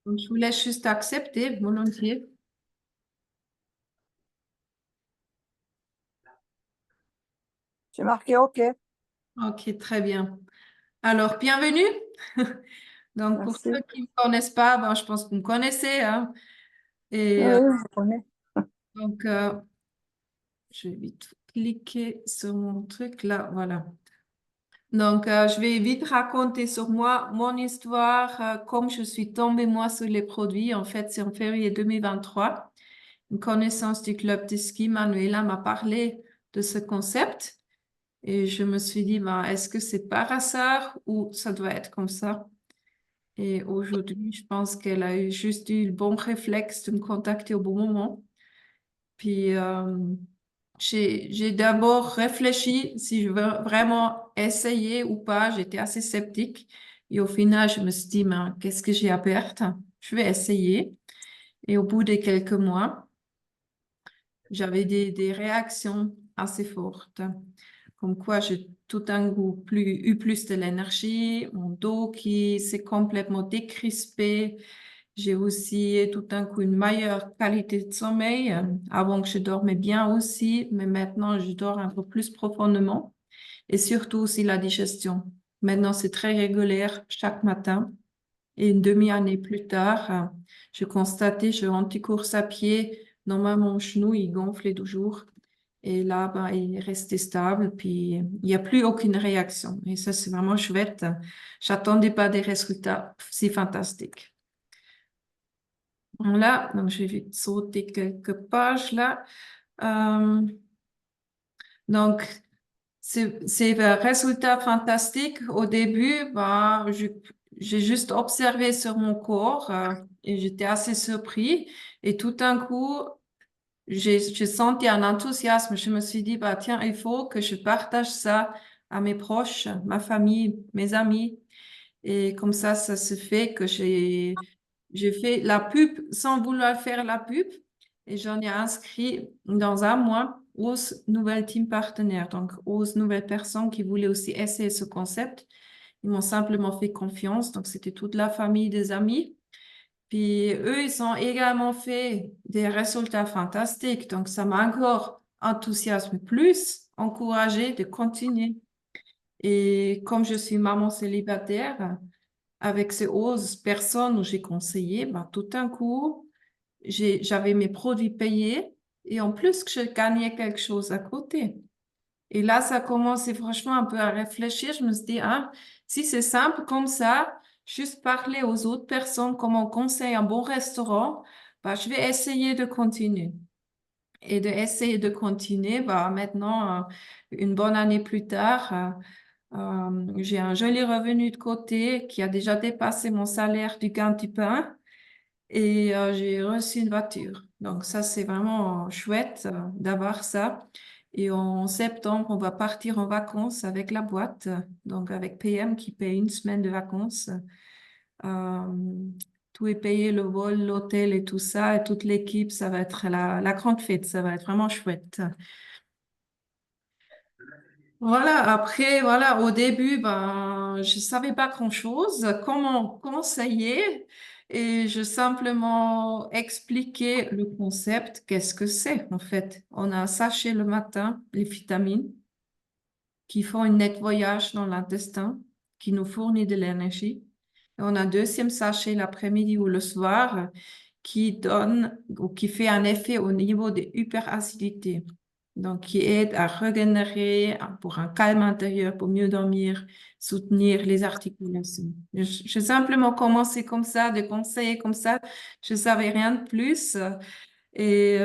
Donc, je vous laisse juste accepter volontiers. J'ai marqué OK. Ok, très bien. Alors, bienvenue. Donc, pour Merci. ceux qui ne me connaissent pas, ben, je pense que vous me connaissez, hein. Et Oui, je connais. donc, je vais vite cliquer sur mon truc là. Voilà. Donc, je vais vite raconter sur moi, mon histoire, comme je suis tombée moi sur les produits. En fait, c'est en février 2023. Une connaissance du club de ski, Manuela, m'a parlé de ce concept. Et je me suis dit, ben, est-ce que c'est par hasard ou ça doit être comme ça? Et aujourd'hui, je pense qu'elle a juste eu le bon réflexe de me contacter au bon moment. Puis, j'ai d'abord réfléchi si je veux vraiment essayer ou pas. J'étais assez sceptique. Et au final, je me suis dit, ben, qu'est-ce que j'ai à perdre? Je vais essayer. Et au bout de quelques mois, j'avais des réactions assez fortes. Comme quoi, j'ai tout un coup eu plus de l'énergie, mon dos qui s'est complètement décrispé. J'ai aussi tout un coup une meilleure qualité de sommeil. Avant que je dormais bien aussi, mais maintenant je dors un peu plus profondément. Et surtout aussi la digestion. Maintenant, c'est très régulier chaque matin. Et une demi-année plus tard, je constatais, je rentre course à pied. Normalement, mon genou, il gonflait toujours. Et là, ben, il est resté stable, puis il n'y a plus aucune réaction. Et ça, c'est vraiment chouette. J'attendais pas des résultats si fantastiques. Voilà, donc je vais sauter quelques pages là. Euh, donc, c'est un résultat fantastique. Au début, ben, j'ai juste observé sur mon corps et j'étais assez surpris. Et tout d'un coup, j'ai senti un enthousiasme. Je me suis dit, bah, tiens, il faut que je partage ça à mes proches, ma famille, mes amis. Et comme ça se fait que j'ai fait la pub sans vouloir faire la pub. Et j'en ai inscrit dans un mois 11 nouvelles team partenaires. Donc, 11 nouvelles personnes qui voulaient aussi essayer ce concept. Ils m'ont simplement fait confiance. Donc, c'était toute la famille, des amis. Puis eux, ils ont également fait des résultats fantastiques. Donc, ça m'a encore enthousiasmé plus, encouragé de continuer. Et comme je suis maman célibataire, avec ces 11 personnes où j'ai conseillé, bah, tout d'un coup, j'avais mes produits payés et en plus que je gagnais quelque chose à côté. Et là, ça commençait franchement un peu à réfléchir. Je me suis dit, ah, si c'est simple comme ça, juste parler aux autres personnes comment on conseille un bon restaurant, bah, je vais essayer de continuer. Et de essayer de continuer, bah, maintenant, une bonne année plus tard, j'ai un joli revenu de côté qui a déjà dépassé mon salaire du gain du pain et j'ai reçu une voiture. Donc ça, c'est vraiment chouette d'avoir ça. Et en septembre, on va partir en vacances avec la boîte, donc avec PM qui paye une semaine de vacances. Euh, Tout est payé, le vol, l'hôtel et tout ça, et toute l'équipe, ça va être la grande fête, ça va être vraiment chouette. Voilà, après, voilà, au début, ben, je savais pas grand-chose, comment conseiller, et je simplement expliquais le concept, qu'est-ce que c'est, en fait. On a un sachet le matin, les vitamines, qui font un nettoyage dans l'intestin, qui nous fournit de l'énergie. Et on a un deuxième sachet l'après-midi ou le soir, qui donne ou qui fait un effet au niveau de l'hyperacidité. Donc, qui aide à régénérer pour un calme intérieur, pour mieux dormir, soutenir les articulations. J'ai simplement commencé comme ça, de conseiller comme ça. Je savais rien de plus. Et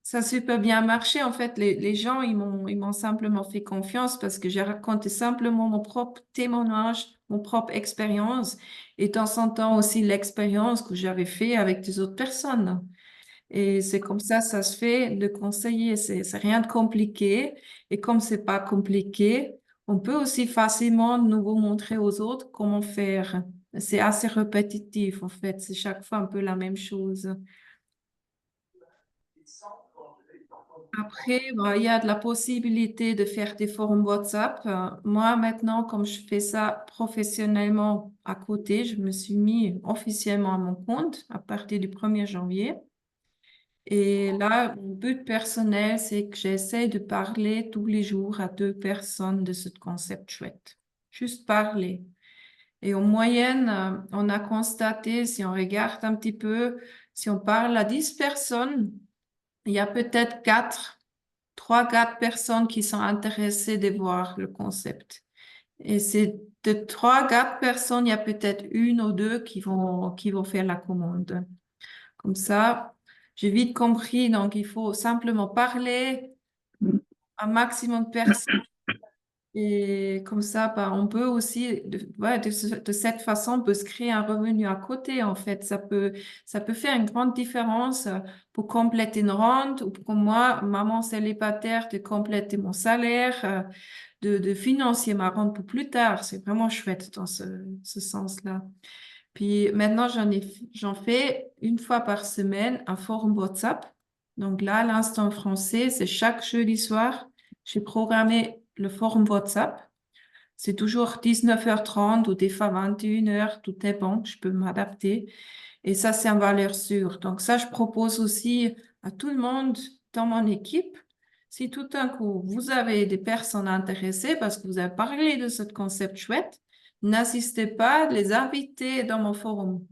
ça a super bien marché. En fait, les gens, ils m'ont simplement fait confiance parce que j'ai raconté simplement mon propre témoignage, mon propre expérience et de temps en temps aussi l'expérience que j'avais fait avec des autres personnes. Et c'est comme ça se fait de conseiller. C'est rien de compliqué. Et comme c'est pas compliqué, on peut aussi facilement nous montrer aux autres comment faire. C'est assez répétitif, en fait. C'est chaque fois un peu la même chose. Après, bon, il y a de la possibilité de faire des forums WhatsApp. Moi, maintenant, comme je fais ça professionnellement à côté, je me suis mis officiellement à mon compte à partir du 1er janvier. Et là, mon but personnel, c'est que j'essaie de parler tous les jours à 2 personnes de ce concept chouette. Juste parler. Et en moyenne, on a constaté, si on regarde un petit peu, si on parle à 10 personnes, il y a peut-être 4 personnes qui sont intéressées de voir le concept. Et c'est de 3, 4 personnes, il y a peut-être 1 ou 2 qui vont faire la commande. Comme ça, j'ai vite compris, donc il faut simplement parler à un maximum de personnes. Et comme ça, bah, on peut aussi, de cette façon, on peut se créer un revenu à côté, en fait. Ça peut faire une grande différence pour compléter une rente ou pour moi, maman célibataire, de compléter mon salaire, de financer ma rente pour plus tard. C'est vraiment chouette dans ce sens-là. Puis maintenant, j'en fais 1 fois par semaine un forum WhatsApp. Donc là, l'instant français, c'est chaque jeudi soir. J'ai programmé le forum WhatsApp. C'est toujours 19h30 ou des fois 21h, tout dépend, je peux m'adapter. Et ça, c'est en valeur sûre. Donc ça, je propose aussi à tout le monde dans mon équipe, si tout d'un coup, vous avez des personnes intéressées parce que vous avez parlé de ce concept chouette, n'assistez pas à les inviter dans mon forum.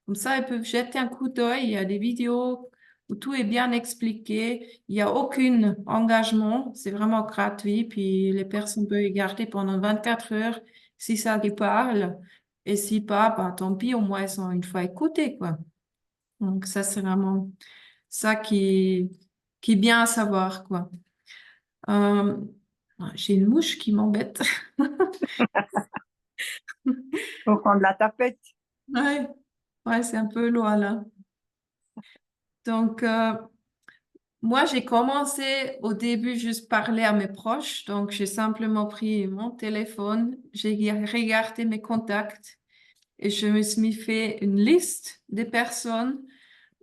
Comme ça, ils peuvent jeter un coup d'œil. Il y a des vidéos où tout est bien expliqué. Il n'y a aucun engagement. C'est vraiment gratuit. Puis les personnes peuvent y garder pendant 24 heures si ça les parle. Et si pas, bah, tant pis, au moins ils sont 1 fois écoutés, quoi. Donc ça, c'est vraiment ça qui est bien à savoir, quoi. Euh, j'ai une mouche qui m'embête. Faut prendre la tapette. Ouais, ouais, c'est un peu loin là. Donc, moi, j'ai commencé au début juste parler à mes proches. Donc, j'ai simplement pris mon téléphone, j'ai regardé mes contacts et je me suis fait une liste des personnes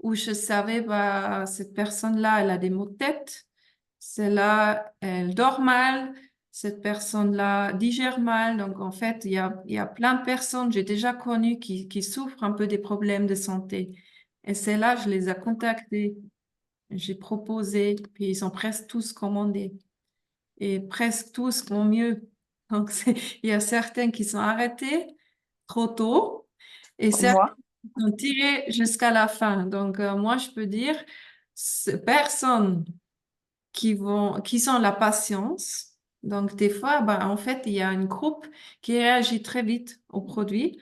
où je savais, bah, cette personne-là, elle a des maux de tête. Celle-là, elle dort mal. Cette personne-là digère mal. Donc, en fait, il y a plein de personnes, j'ai déjà connues qui souffrent un peu des problèmes de santé. Et celles-là, je les ai contactées. J'ai proposé, puis ils ont presque tous commandé. Et presque tous vont mieux. Donc, il y a certains qui sont arrêtés trop tôt et Comme certains moi. qui ont tiré jusqu'à la fin. Donc, moi, je peux dire, ces personnes qui sont la patience. Donc, des fois, ben, en fait, il y a un groupe qui réagit très vite au produit.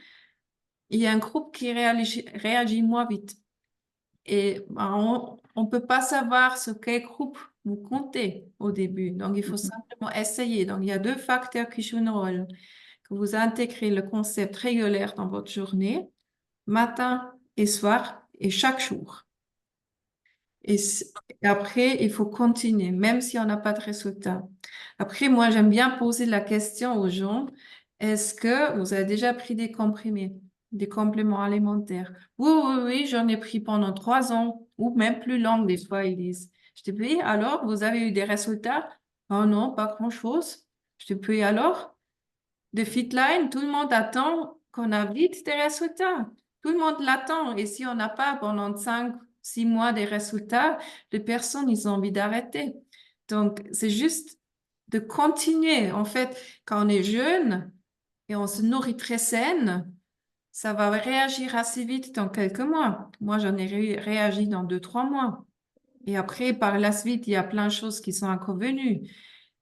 Il y a un groupe qui réagit moins vite. Et ben, on peut pas savoir ce quel groupe vous comptez au début. Donc, il faut simplement essayer. Donc, il y a 2 facteurs qui jouent un rôle. Que vous intégrez le concept régulier dans votre journée, matin et soir, et chaque jour. Et après, il faut continuer, même si on n'a pas de résultat. Après, moi, j'aime bien poser la question aux gens, est-ce que vous avez déjà pris des comprimés, des compléments alimentaires? Oui, oui, oui, j'en ai pris pendant 3 ans, ou même plus long, des fois, ils disent. Je te dis, oui, alors, vous avez eu des résultats? Oh non, pas grand-chose. Je te dis, oui, alors? De Fitline, tout le monde attend qu'on a vite des résultats. Tout le monde l'attend. Et si on n'a pas pendant 5, 6 mois des résultats, les personnes, ils ont envie d'arrêter. Donc, c'est juste de continuer. En fait, quand on est jeune et on se nourrit très saine, ça va réagir assez vite dans quelques mois. Moi, j'en ai réagi dans 2, 3 mois. Et après, par la suite, il y a plein de choses qui sont inconvenues.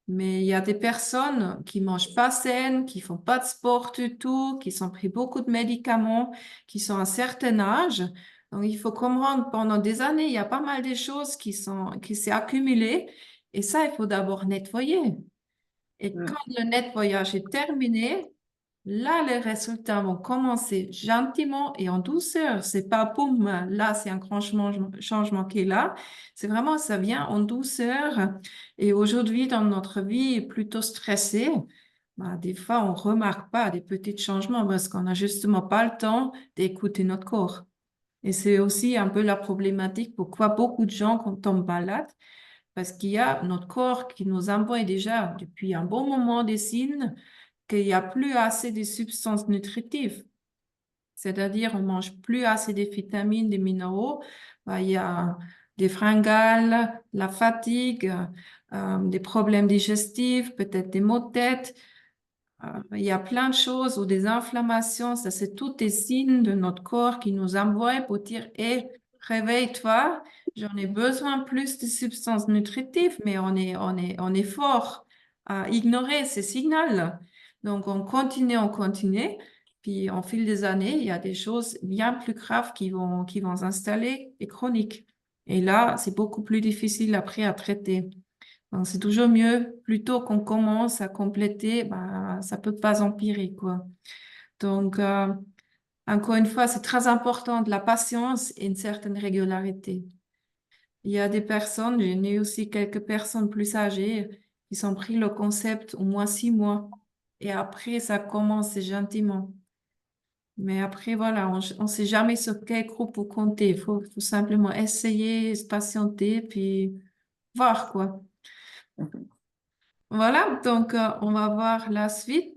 Mais il y a des personnes qui mangent pas saines, qui font pas de sport du tout, qui sont pris beaucoup de médicaments, qui sont à un certain âge. Donc, il faut comprendre, pendant des années, il y a pas mal de choses qui s'est accumulées. Et ça, il faut d'abord nettoyer. Et quand le nettoyage est terminé, là, les résultats vont commencer gentiment et en douceur. C'est pas boum, là, c'est un grand changement qui est là. C'est vraiment, ça vient en douceur. Et aujourd'hui, dans notre vie plutôt stressée, bah, des fois, on remarque pas des petits changements parce qu'on n'a justement pas le temps d'écouter notre corps. Et c'est aussi un peu la problématique pourquoi beaucoup de gens, quand tombent malades, parce qu'il y a notre corps qui nous envoie déjà depuis un bon moment des signes qu'il n'y a plus assez de substances nutritives. C'est-à-dire, on mange plus assez de vitamines, des minéraux. Il y a des fringales, la fatigue, des problèmes digestifs, peut-être des maux de tête. Il y a plein de choses ou des inflammations. Ça, c'est tous des signes de notre corps qui nous envoient pour dire, hé, réveille-toi, j'en ai besoin plus de substances nutritives, mais on est fort à ignorer ces signaux. Donc, on continue, on continue. Puis, au fil des années, il y a des choses bien plus graves qui vont s'installer et chroniques. Et là, c'est beaucoup plus difficile après à traiter. Donc, c'est toujours mieux, plutôt qu'on commence à compléter, bah, ça peut pas empirer, quoi. Donc, encore une fois, c'est très important de la patience et une certaine régularité. Il y a des personnes, j'ai eu aussi quelques personnes plus âgées qui ont pris le concept au moins 6 mois. Et après, ça commence gentiment. Mais après, voilà, on ne sait jamais sur quel groupe vous comptez. Faut simplement essayer, se patienter, puis voir, quoi. Voilà, donc on va voir la suite.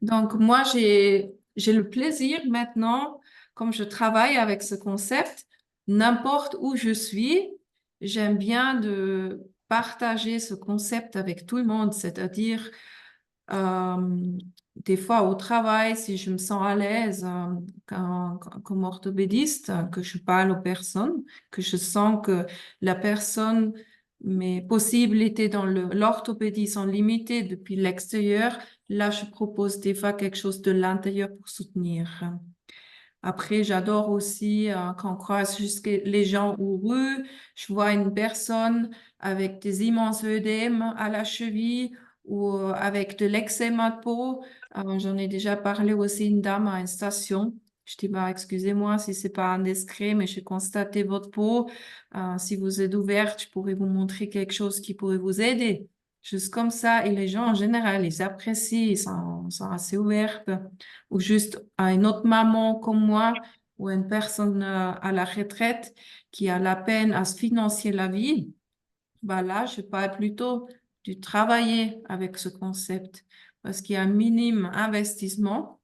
Donc moi, j'ai le plaisir maintenant, comme je travaille avec ce concept, n'importe où je suis, j'aime bien de partager ce concept avec tout le monde, c'est-à-dire euh, des fois au travail, si je me sens à l'aise comme orthopédiste, que je parle aux personnes, que je sens que la personne, mes possibilités dans l'orthopédie sont limitées depuis l'extérieur, là, je propose des fois quelque chose de l'intérieur pour soutenir. Après, j'adore aussi quand on croise juste les gens heureux. Je vois une personne avec des immenses œdèmes à la cheville ou avec de l'eczéma de peau. J'en ai déjà parlé aussi une dame à une station. Je dis, bah, excusez-moi si c'est pas indiscret, mais j'ai constaté votre peau. Si vous êtes ouverte, je pourrais vous montrer quelque chose qui pourrait vous aider. Juste comme ça. Et les gens, en général, ils apprécient, sont assez ouverts ou juste à une autre maman comme moi ou une personne à la retraite qui a la peine à se financer la vie, bah là, je parle plutôt du travailler avec ce concept parce qu'il y a un minimum investissement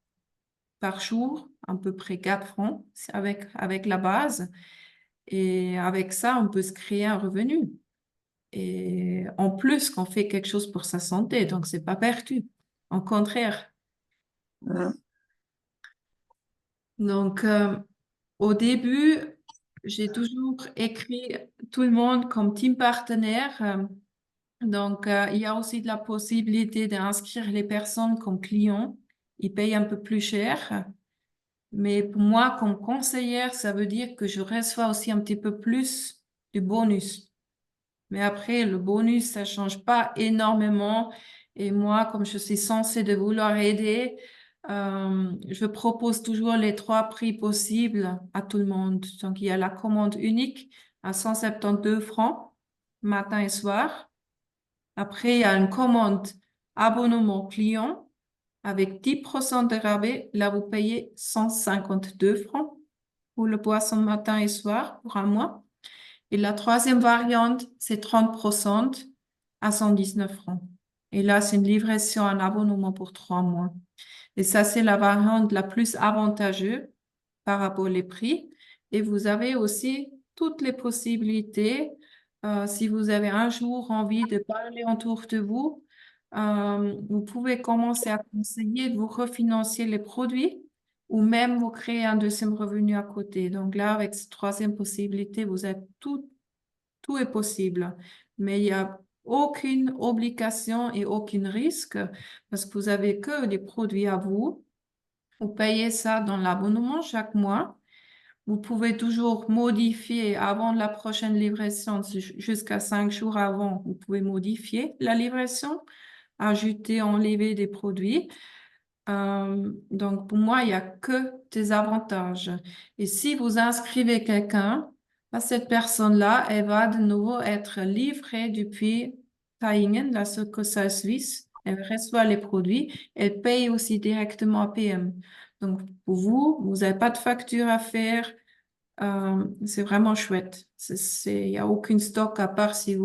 par jour, à peu près 4 francs avec la base. Et avec ça, on peut se créer un revenu. Et en plus, qu'on fait quelque chose pour sa santé, donc c'est pas perdu. Au contraire. Mhm. Donc, au début, j'ai toujours écrit tout le monde comme team partenaire. Donc, il y a aussi de la possibilité d'inscrire les personnes comme clients. Ils payent un peu plus cher. Mais pour moi, comme conseillère, ça veut dire que je reçois aussi un petit peu plus de bonus. Mais après, le bonus, ça change pas énormément. Et moi, comme je suis censée de vouloir aider, je propose toujours les 3 prix possibles à tout le monde. Donc, il y a la commande unique à 172 francs, matin et soir. Après, il y a une commande abonnement client avec 10% de rabais. Là, vous payez 152 francs pour le boisson matin et soir pour un mois. Et la troisième variante, c'est 30% à 119 francs. Et là, c'est une livraison, un abonnement pour 3 mois. Et ça, c'est la variante la plus avantageuse par rapport aux prix. Et vous avez aussi toutes les possibilités. Si vous avez un jour envie de parler autour de vous, vous pouvez commencer à conseiller de vous refinancer les produits ou même vous créer un deuxième revenu à côté. Donc là, avec cette troisième possibilité, vous êtes tout est possible. Mais il n'y a aucune obligation et aucun risque parce que vous avez que des produits à vous. Vous payez ça dans l'abonnement chaque mois. Vous pouvez toujours modifier avant la prochaine livraison, jusqu'à 5 jours avant, vous pouvez modifier la livraison, ajouter, enlever des produits. Donc, pour moi, il n'y a que des avantages. Et si vous inscrivez quelqu'un, bah, cette personne-là, elle va de nouveau être livrée depuis Taïingen, la succursale suisse. Elle reçoit les produits. Elle paye aussi directement à PM. Donc, pour vous, vous n'avez pas de facture à faire. C'est vraiment chouette. Il y a aucun stock à part si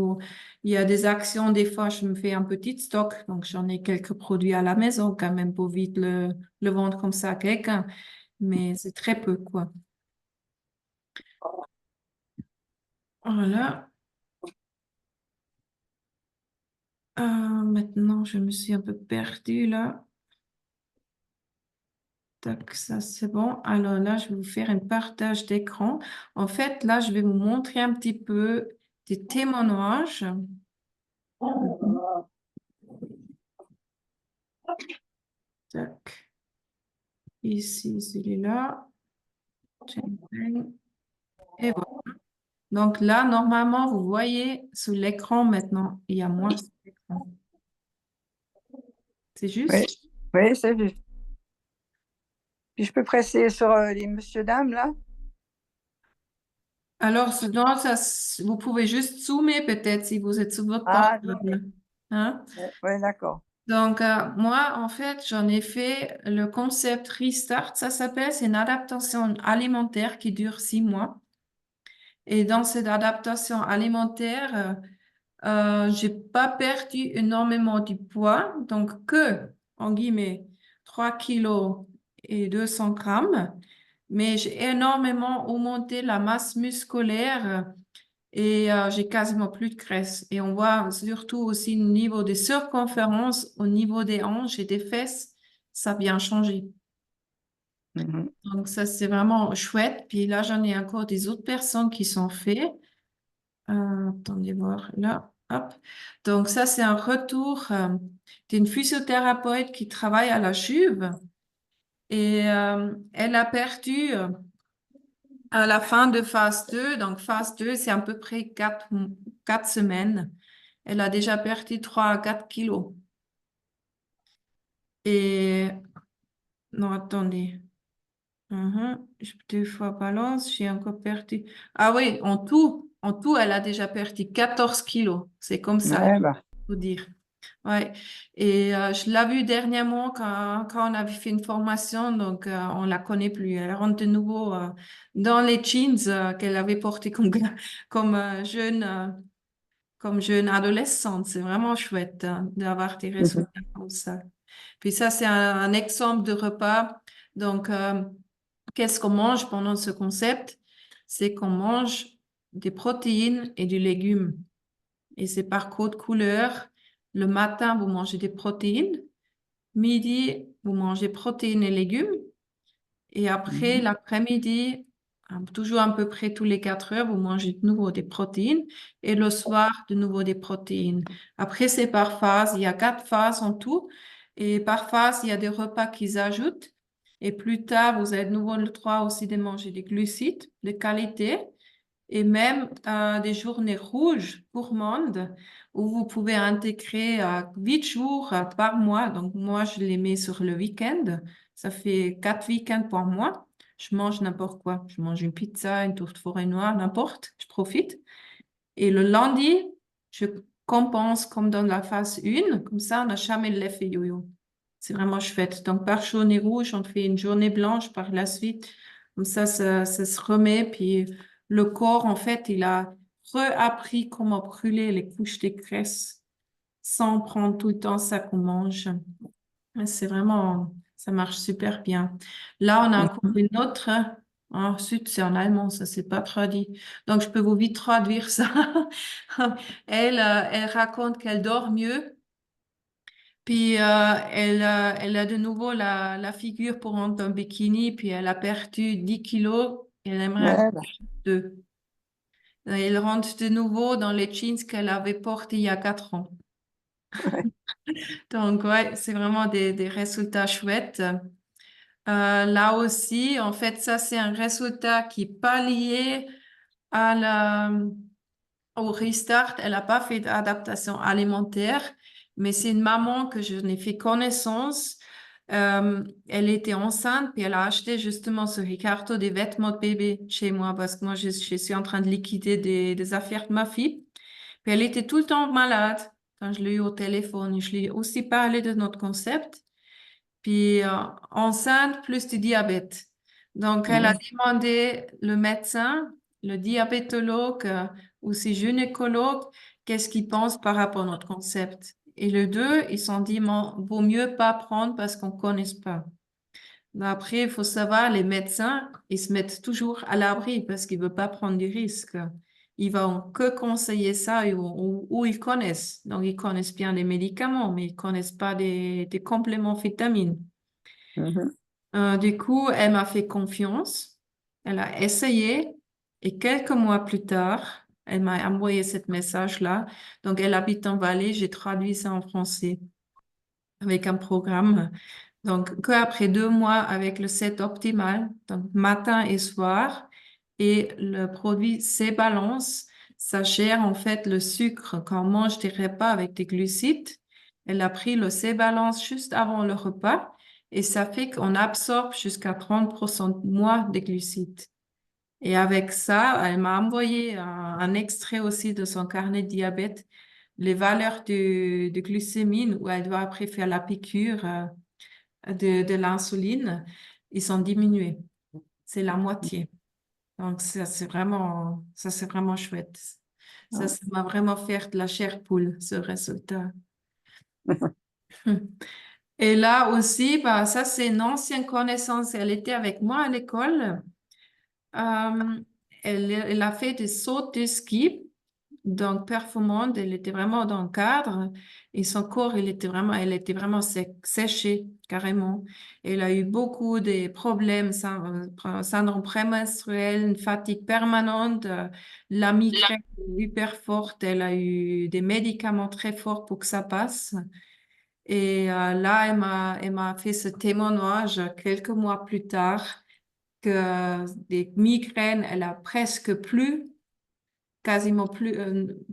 il y a des actions. Des fois, je me fais un petit stock. Donc, j'en ai quelques produits à la maison quand même pour vite le vendre comme ça à quelqu'un. Mais c'est très peu, quoi. Voilà. Maintenant, je me suis un peu perdue là. Tac, ça c'est bon. Alors là, je vais vous faire un partage d'écran. En fait, là, je vais vous montrer un petit peu des témoignages. Mhm. Tac. Ici, celui-là. Et voilà. Donc là, normalement, vous voyez sur l'écran maintenant, il y a moins sur l'écran. C'est Oui, juste? oui, c'est juste. Puis je peux presser sur les monsieur, dames, là? Alors, non, vous pouvez juste zoomer peut-être si vous êtes sur votre Ah, non. portable. Hein? Oui, d'accord. Donc, moi, en fait, j'en ai fait le concept Restart, ça s'appelle, c'est une adaptation alimentaire qui dure 6 mois. Et dans cette adaptation alimentaire, j'ai pas perdu énormément du poids, donc en guillemets, 3 kilos et 200 grammes, mais j'ai énormément augmenté la masse musculaire et j'ai quasiment plus de graisse. Et on voit surtout aussi au niveau des circonférences, au niveau des hanches et des fesses, ça a bien changé. Mhm. Donc ça, c'est vraiment chouette. Puis là, j'en ai encore des autres personnes qui sont fait. Attendez voir là. Hop. Donc ça, c'est un retour d'une physiothérapeute qui travaille à la Juve. Et elle a perdu à la fin de phase 2. Donc phase 2, c'est à peu près 4 semaines. Elle a déjà perdu 3 à 4 kilos. Et non, attendez. Deux fois balance, j'ai encore perdu. Ah oui, en tout, elle a déjà perdu 14 kilos. C'est comme ça, Ouais, il bah. faut dire. Ouais. Et je l'ai vue dernièrement quand on avait fait une formation, donc on la connaît plus. Elle rentre de nouveau dans les jeans qu'elle avait portés comme comme jeune adolescente. C'est vraiment chouette d'avoir des Mhm. résultats comme ça. Puis ça, c'est un exemple de repas. Donc, qu'est-ce qu'on mange pendant ce concept? C'est qu'on mange des protéines et du légume. Et c'est par code couleur. Le matin, vous mangez des protéines. Midi, vous mangez protéines et légumes. Et après, Mhm. l'après-midi, toujours à peu près tous les 4 heures, vous mangez de nouveau des protéines. Et le soir, de nouveau des protéines. Après, c'est par phase. Il y a 4 phases en tout. Et par phase, il y a des repas qu'ils ajoutent. Et plus tard, vous avez de nouveau le droit aussi de manger des glucides de qualité et même des journées rouges gourmandes où vous pouvez intégrer 8 jours par mois. Donc, moi, je les mets sur le week-end. Ça fait 4 week-ends par mois. Je mange n'importe quoi. Je mange une pizza, une tourte forêt noire, n'importe. Je profite. Et le lundi, je compense comme dans la phase 1. Comme ça, on n'a jamais l'effet yo-yo. C'est vraiment chouette. Donc, par journée rouge, on fait une journée blanche par la suite. Comme ça se remet. Puis, le corps, en fait, il a réappris comment brûler les couches de graisse sans prendre tout le temps ça qu'on mange. C'est vraiment, ça marche super bien. Là, on a encore Mhm. une autre. Ensuite, c'est en allemand, ça, c'est pas traduit. Donc, je peux vous vite traduire ça. Elle raconte qu'elle dort mieux. Puis, elle a de nouveau la figure pour rentrer un bikini. Puis, elle a perdu 10 kilos. Et elle aimerait Ouais, bah. perdre 2. Elle rentre de nouveau dans les jeans qu'elle avait portés il y a 4 ans. Ouais. Donc, ouais, c'est vraiment des résultats chouettes. Là aussi, en fait, ça, c'est un résultat qui n'est pas lié au restart. Elle n'a pas fait d'adaptation alimentaire, mais c'est une maman que je n'ai fait connaissance. Elle était enceinte, puis elle a acheté justement sur Ricardo des vêtements de bébé chez moi parce que moi, je suis en train de liquider des affaires de ma fille. Puis elle était tout le temps malade quand je l'ai eu au téléphone. Je lui ai aussi parlé de notre concept. Puis enceinte plus du diabète. Donc, elle a demandé le médecin, le diabétologue ou si gynécologue, qu'est-ce qu'ils pensent par rapport à notre concept. Et les deux, ils se sont dit, vaut mieux pas prendre parce qu'on ne connaît pas. Mais après, il faut savoir, les médecins, ils se mettent toujours à l'abri parce qu'ils ne veulent pas prendre du risque. Ils vont que conseiller ça où ils connaissent. Donc, ils connaissent bien les médicaments, mais ils connaissent pas des compléments vitamines. Mhm. Du coup, elle m'a fait confiance. Elle a essayé et quelques mois plus tard, elle m'a envoyé ce message-là. Donc, elle habite en Valais. J'ai traduit ça en français avec un programme. Donc, qu'après 2 mois avec le set optimal, donc matin et soir, et le produit C-Balance, ça gère en fait le sucre quand on mange des repas avec des glucides. Elle a pris le C-Balance juste avant le repas et ça fait qu'on absorbe jusqu'à 30% de moins de glucides. Et avec ça, elle m'a envoyé un extrait aussi de son carnet de diabète, les valeurs de glucémine, où elle doit après faire la piqûre de l'insuline, ils sont diminués. C'est la moitié. Donc, ça, c'est vraiment chouette. Ça m'a vraiment fait de la chair poule, ce résultat. Et là aussi, bah, ça, c'est une ancienne connaissance. Elle était avec moi à l'école. Euh, elle a fait des sauts de ski, donc performante. Elle était vraiment dans le cadre et son corps, elle était vraiment séchée carrément. Elle a eu beaucoup de problèmes, syndrome prémenstruel, une fatigue permanente, la migraine hyper forte. Elle a eu des médicaments très forts pour que ça passe. Et là, elle m'a fait ce témoignage quelques mois plus tard que des migraines, elle a presque plus, quasiment plus,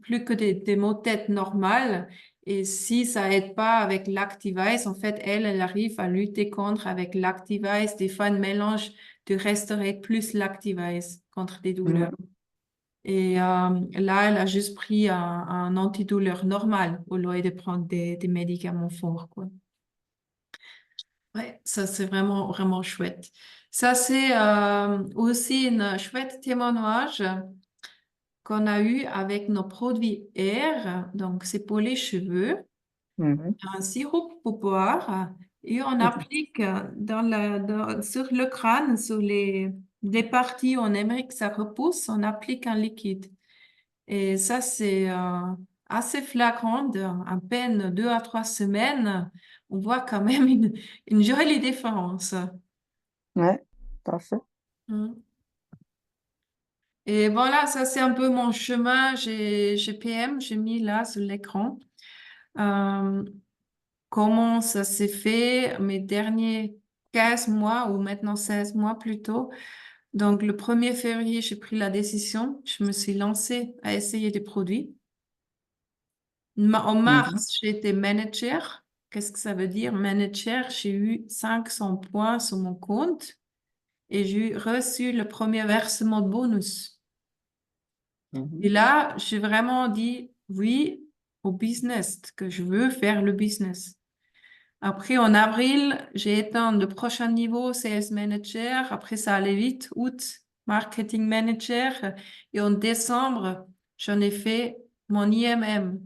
plus que des maux de tête normales. Et si ça aide pas avec l'Activize, en fait, elle arrive à lutter contre avec l'Activize, des fois un mélange de Restorate plus l'Activize contre des douleurs. Mhm. Et là, elle a juste pris un antidouleur normal au lieu de prendre des médicaments forts, quoi. Ouais, ça c'est vraiment, vraiment chouette. Ça c'est aussi une chouette témoignage qu'on a eu avec nos produits Air. Donc c'est pour les cheveux, Mhm. un sirop pour boire et on applique sur le crâne, sur les parties où on aimerait que ça repousse, on applique un liquide. Et ça c'est assez flagrant, à peine 2 à 3 semaines, on voit quand même une jolie différence. Ouais, parfait. Mm. Et voilà, ça c'est un peu mon chemin. J'ai PM, j'ai mis là sur l'écran. Euh, Comment ça s'est fait mes derniers 15 mois ou maintenant 16 mois plutôt. Donc le 1er février, j'ai pris la décision. Je me suis lancée à essayer des produits. En Mhm. mars, j'ai été manager. Qu'est-ce que ça veut dire? Manager, j'ai eu 500 points sur mon compte et j'ai reçu le premier versement de bonus. Et Mhm. là, j'ai vraiment dit oui au business, que je veux faire le business. Après, en avril, j'ai éteint le prochain niveau, Sales Manager. Après, ça allait vite. Août, Marketing Manager. Et en décembre, j'en ai fait mon IMM.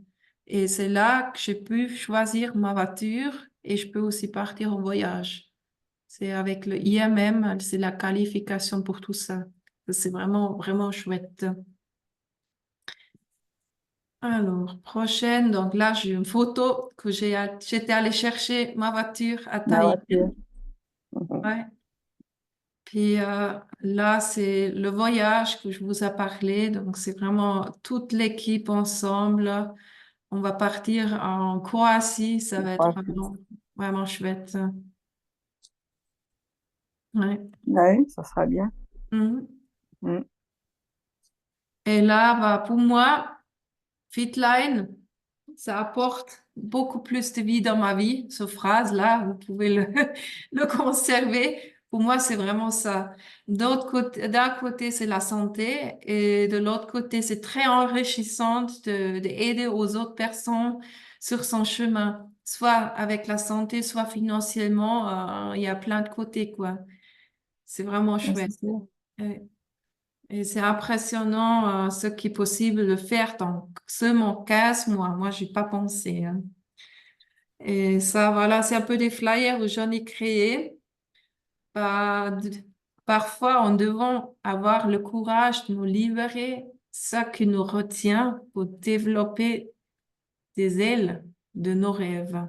Et c'est là que j'ai pu choisir ma voiture et je peux aussi partir en voyage. C'est avec le IMM, c'est la qualification pour tout ça. C'est vraiment, vraiment chouette. Alors, prochaine, donc là, j'ai une photo que j'étais allée chercher ma voiture à La Tahiti. voiture. Mhm. Ouais. Puis là, c'est le voyage que je vous ai parlé. Donc, c'est vraiment toute l'équipe ensemble. On va partir en Croatie. Ça va être Voiture. vraiment, vraiment chouette. Ouais. Oui, ça sera bien. Mhm. Mhm. Et là, bah, pour moi, Fitline, ça apporte beaucoup plus de vie dans ma vie. Cette phrase-là, vous pouvez le conserver. Pour moi, c'est vraiment ça. D'un côté, c'est la santé et de l'autre côté, c'est très enrichissant d'aider aux autres personnes sur son chemin, soit avec la santé, soit financièrement. Il y a plein de côtés, quoi. C'est vraiment Ouais, chouette. c'est sûr. Et c'est impressionnant ce qui est possible de faire dans seulement 15 mois. Moi, j'ai pas pensé, hein. Et ça, voilà, c'est un peu des flyers où j'en ai créé. Bah, parfois, en devant avoir le courage de nous livrer ce qui nous retient pour développer des ailes de nos rêves.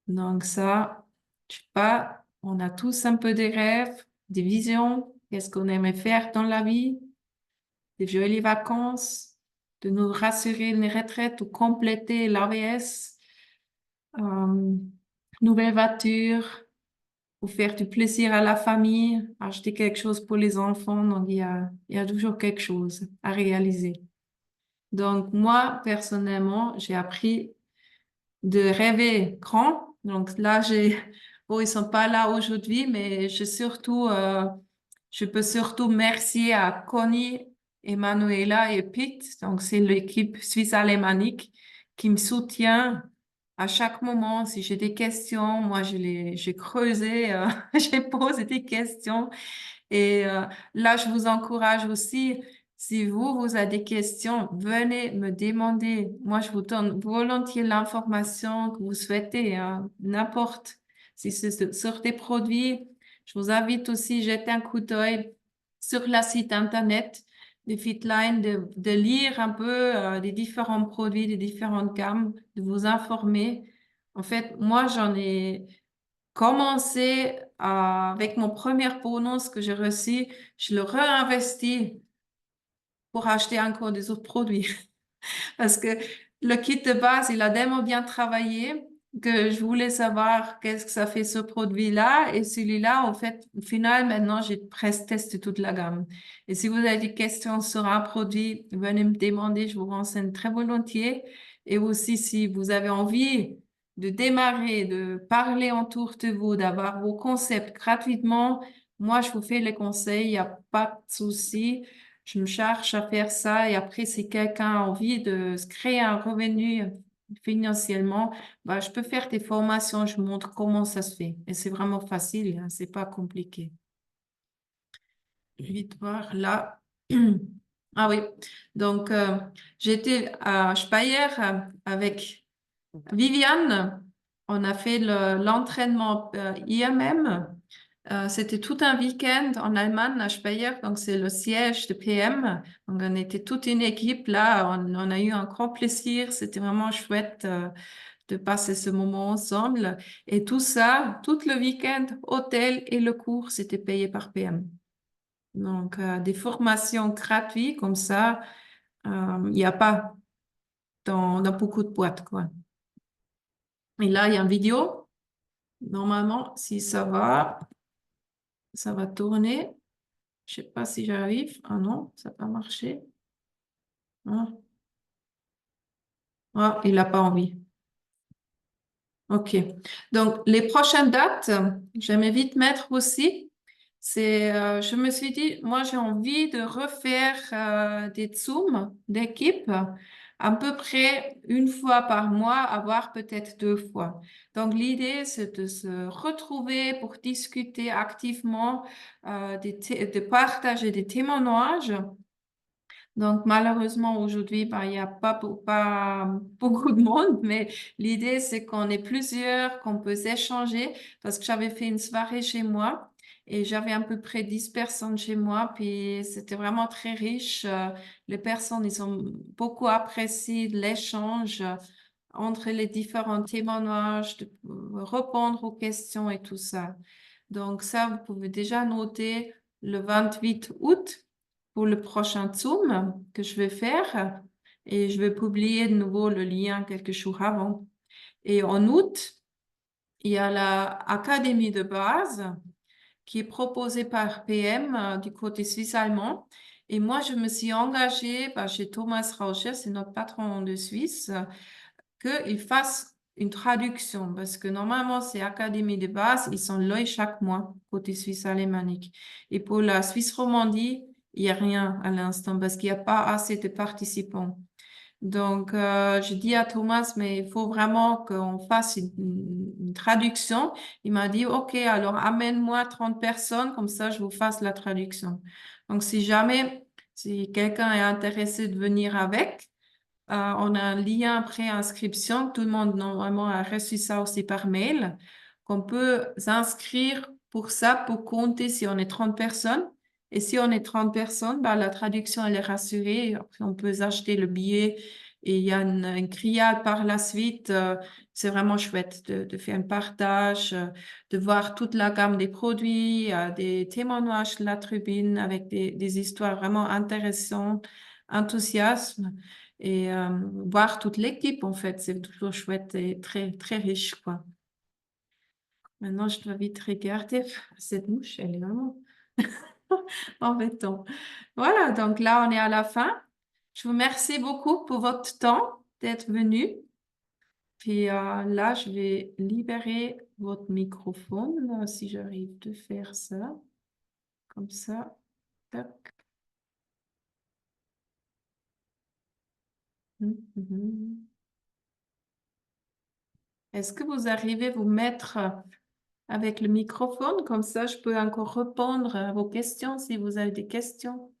Donc ça, je sais pas, on a tous un peu des rêves, des visions, qu'est-ce qu'on aimerait faire dans la vie, des jolies vacances, de nous rassurer une retraite ou compléter l'AVS, euh, nouvelle voiture, ou faire du plaisir à la famille, acheter quelque chose pour les enfants. Donc il y a toujours quelque chose à réaliser. Donc moi, personnellement, j'ai appris de rêver grand. Donc là, bon, ils sont pas là aujourd'hui, mais je peux surtout remercier à Connie, Emanuela et Pete. Donc c'est l'équipe suisse alémanique qui me soutient à chaque moment. Si j'ai des questions, moi j'ai creusé, j'ai posé des questions. Et là, je vous encourage aussi, si vous avez des questions, venez me demander. Moi, je vous donne volontiers l'information que vous souhaitez, hein, n'importe. Si c'est sur des produits, je vous invite aussi à jeter un coup d'œil sur la site internet de Fitline, de lire un peu les différents produits, les différentes gammes, de vous informer. En fait, moi, j'en ai commencé avec mon premier bonus que j'ai reçu, je le réinvestis pour acheter encore des autres produits. Parce que le kit de base, il a tellement bien travaillé que je voulais savoir qu'est-ce que ça fait ce produit-là. Et celui-là, en fait, au final, maintenant, j'ai presque testé toute la gamme. Et si vous avez des questions sur un produit, venez me demander, je vous renseigne très volontiers. Et aussi, si vous avez envie de démarrer, de parler autour de vous, d'avoir vos concepts gratuitement, moi, je vous fais les conseils, il n'y a pas de souci. Je me charge à faire ça et après, si quelqu'un a envie de se créer un revenu financièrement, bah, je peux faire des formations, je montre comment ça se fait. Et c'est vraiment facile, hein, c'est pas compliqué. Vite voir là. Ah oui, donc j'étais à Speyer avec Viviane. On a fait l'entraînement IMM. C'était tout un week-end en Allemagne, à Speyer, donc c'est le siège de PM. Donc on était toute une équipe là, on a eu un grand plaisir, c'était vraiment chouette de passer ce moment ensemble. Et tout ça, tout le week-end, hôtel et le cours, c'était payé par PM. Donc des formations gratuites comme ça, il n'y a pas dans beaucoup de boîtes, quoi. Et là, il y a une vidéo. Normalement, si ça va tourner. Je sais pas si j'arrive. Ah non, ça n'a pas marché. Ah, ah, il n'a pas envie. OK. Donc, les prochaines dates, j'aimerais vite mettre aussi. Je me suis dit, moi, j'ai envie de refaire des Zooms d'équipe à peu près une fois par mois, voire peut-être deux fois. Donc, l'idée, c'est de se retrouver pour discuter activement, de partager des témoignages. Donc, malheureusement, aujourd'hui, ben, il n'y a pas beaucoup de monde, mais l'idée, c'est qu'on est plusieurs, qu'on peut s'échanger, parce que j'avais fait une soirée chez moi et j'avais à peu près 10 personnes chez moi, puis c'était vraiment très riche. Les personnes, ils ont beaucoup apprécié l'échange entre les différents témoignages, de répondre aux questions et tout ça. Donc, ça, vous pouvez déjà noter le 28 août pour le prochain Zoom que je vais faire et je vais publier de nouveau le lien quelques jours avant. Et en août, il y a la Académie de base qui est proposée par PM du côté suisse-allemand. Et moi, je me suis engagée chez Thomas Rauscher, c'est notre patron de Suisse, qu'il fasse une traduction parce que normalement, c'est Académie de base, ils sont là chaque mois côté suisse-alémanique. Et pour la Suisse romandie, il n'y a rien à l'instant parce qu'il n'y a pas assez de participants. Donc, je dis à Thomas, mais il faut vraiment qu'on fasse une traduction. Il m'a dit, OK, alors amène-moi 30 personnes, comme ça je vous fasse la traduction. Donc, si jamais, si quelqu'un est intéressé de venir avec, on a un lien pré-inscription. Tout le monde normalement a reçu ça aussi par mail, qu'on peut s'inscrire pour ça, pour compter si on est 30 personnes. Et si on est 30 personnes, bah, la traduction, elle est rassurée. Après, on peut acheter le billet et il y a une criade par la suite. C'est vraiment chouette de faire un partage, de voir toute la gamme des produits, des témoignages de la tribune avec des histoires vraiment intéressantes, enthousiasme et voir toute l'équipe en fait. C'est toujours chouette et très, très riche, quoi. Maintenant, je dois vite regarder. Cette mouche, elle est vraiment embêtante. Voilà, donc là, on est à la fin. Je vous remercie beaucoup pour votre temps d'être venu. Puis là, je vais libérer votre microphone, si j'arrive de faire ça. Comme ça. Tac. Mhm. Est-ce que vous arrivez à vous mettre avec le microphone? Comme ça, je peux encore répondre à vos questions si vous avez des questions.